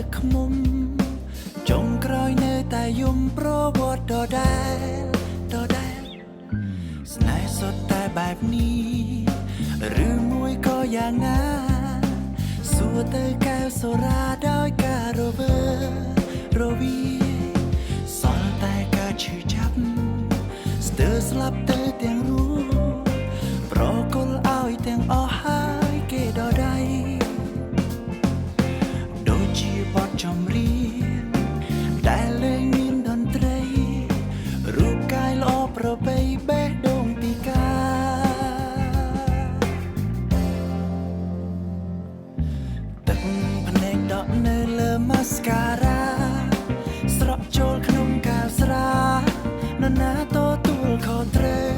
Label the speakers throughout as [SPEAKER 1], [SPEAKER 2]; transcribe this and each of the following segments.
[SPEAKER 1] ទឹកខ្មុំចុងក្រោយនៅតែយំប្រវត្តិដដែលស្នេហ៍សុទ្ធតែបែបនេះឬមួយក៏យ៉ាងណាសួរទៅកែវសូរ៉ាដោយការរវីសល់តែការឈឺចាប់ស្ទើរស្លាប់ទៅទាំងរួមប្រគល់ឲ្យទាំងអស់ហើយគេដល់ដៃដូចជាបទចម្រៀងដែលលេងមានតន្ត្រីរូបកាយល្អប្របីបេះដូងពីការទឹកភ្នែកដក់នៅលើម៉ាស្ការ៉ាស្រក់ចូលក្នុងកាវស្រានរណាទទួលខុសត្រូវ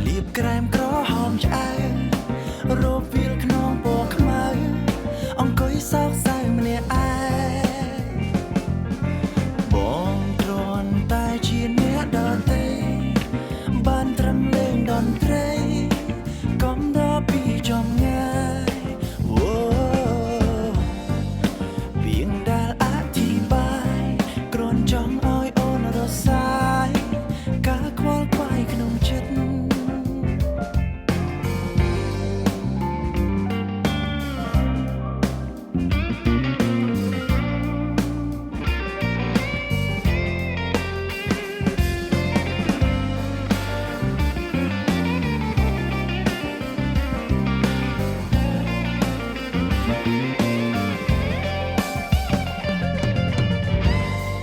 [SPEAKER 1] លាបក្រែមក្រហមឆ្អែតរោវាលខ្នងពណ៌ខ្មៅអង្គុយសោកសៅម្នាក់ឯងបងទ្រាំតែជាអ្នកដទៃបានត្រឹមលេងតន្ត្រីកុំដល់ពីចំងាយពីងដែលអធិប្បាយគ្រាន់ចង់ឲ្យអូនរសាយការខ្វល់ខ្វាយក្នុងចិត្ត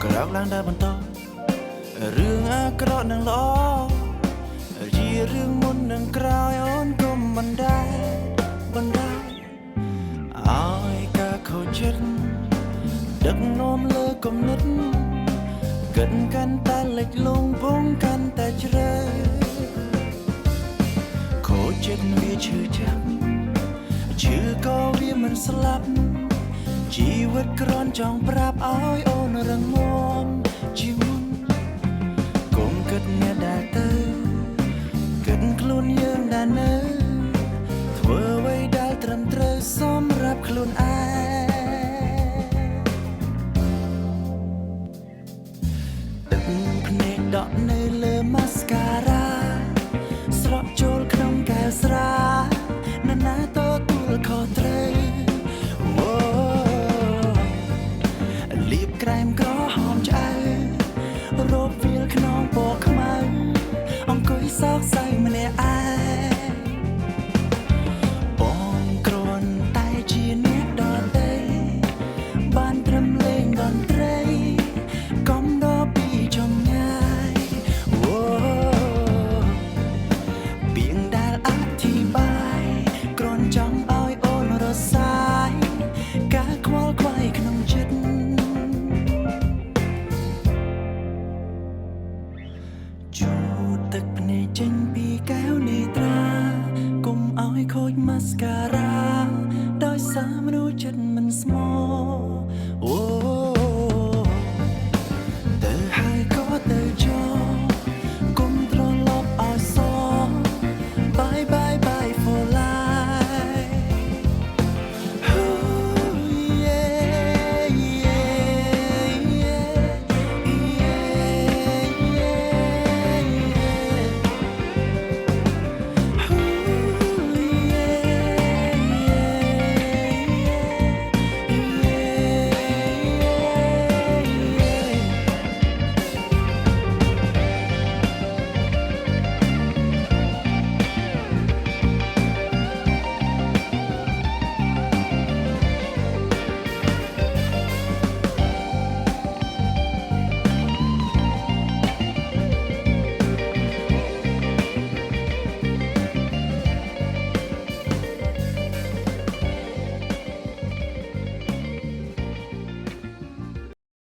[SPEAKER 1] ក្រោកឡើងដល់បន្តរឿងអាក្រក់នឹងល្អជារឿងមុននឹងក្រោយអូនកុំបណ្ដាយឲ្យការខូចចិត្តដឹកនាំលើគំនិតគិតកាន់តែលិចលង់ពងកាន់តែជ្រៅខូចចិត្តវាឈឺចាប់ឈឺក៏វាមិនស្លាប់ជីវិតគ្រាន់ចង់ប្រាប់ឲ្យអូនរឹងមាំជាមុនកុំគិតអ្នកដែលទៅគិតខ្លួនយើងដែលនៅធ្វើអ្វីដែលត្រឹមត្រូវសម្រាប់ខ្លួនឯងទឹកភ្នែកដក់នៅលើម៉ាស្ការ៉ាស្រក់ចូលក្នុងកែវស្រានរណាទទួលខុសត្រូវលាបក្រែមក្រហមឆ្អៅរោវាលខ្នងពណ៌ខ្មៅអង្គុយសោកសៅម្នាក់ឯងបងគ្រាន់តែជាអ្នកដទៃបានត្រឹមលេងតន្ត្រីកុំដល់ពីចំងាយពីងដែលអធិប្បាយគ្រាន់ចង់ឲ្យអូនរសាយការខ្វល់ខ្វាយក្នុងចិត្តជូតទឹកភ្នែកចេញពីកែវនេត្រាកុំឲ្យខូចម៉ាស្ការ៉ាដោយសារមនុស្សចិត្តមិនស្មោ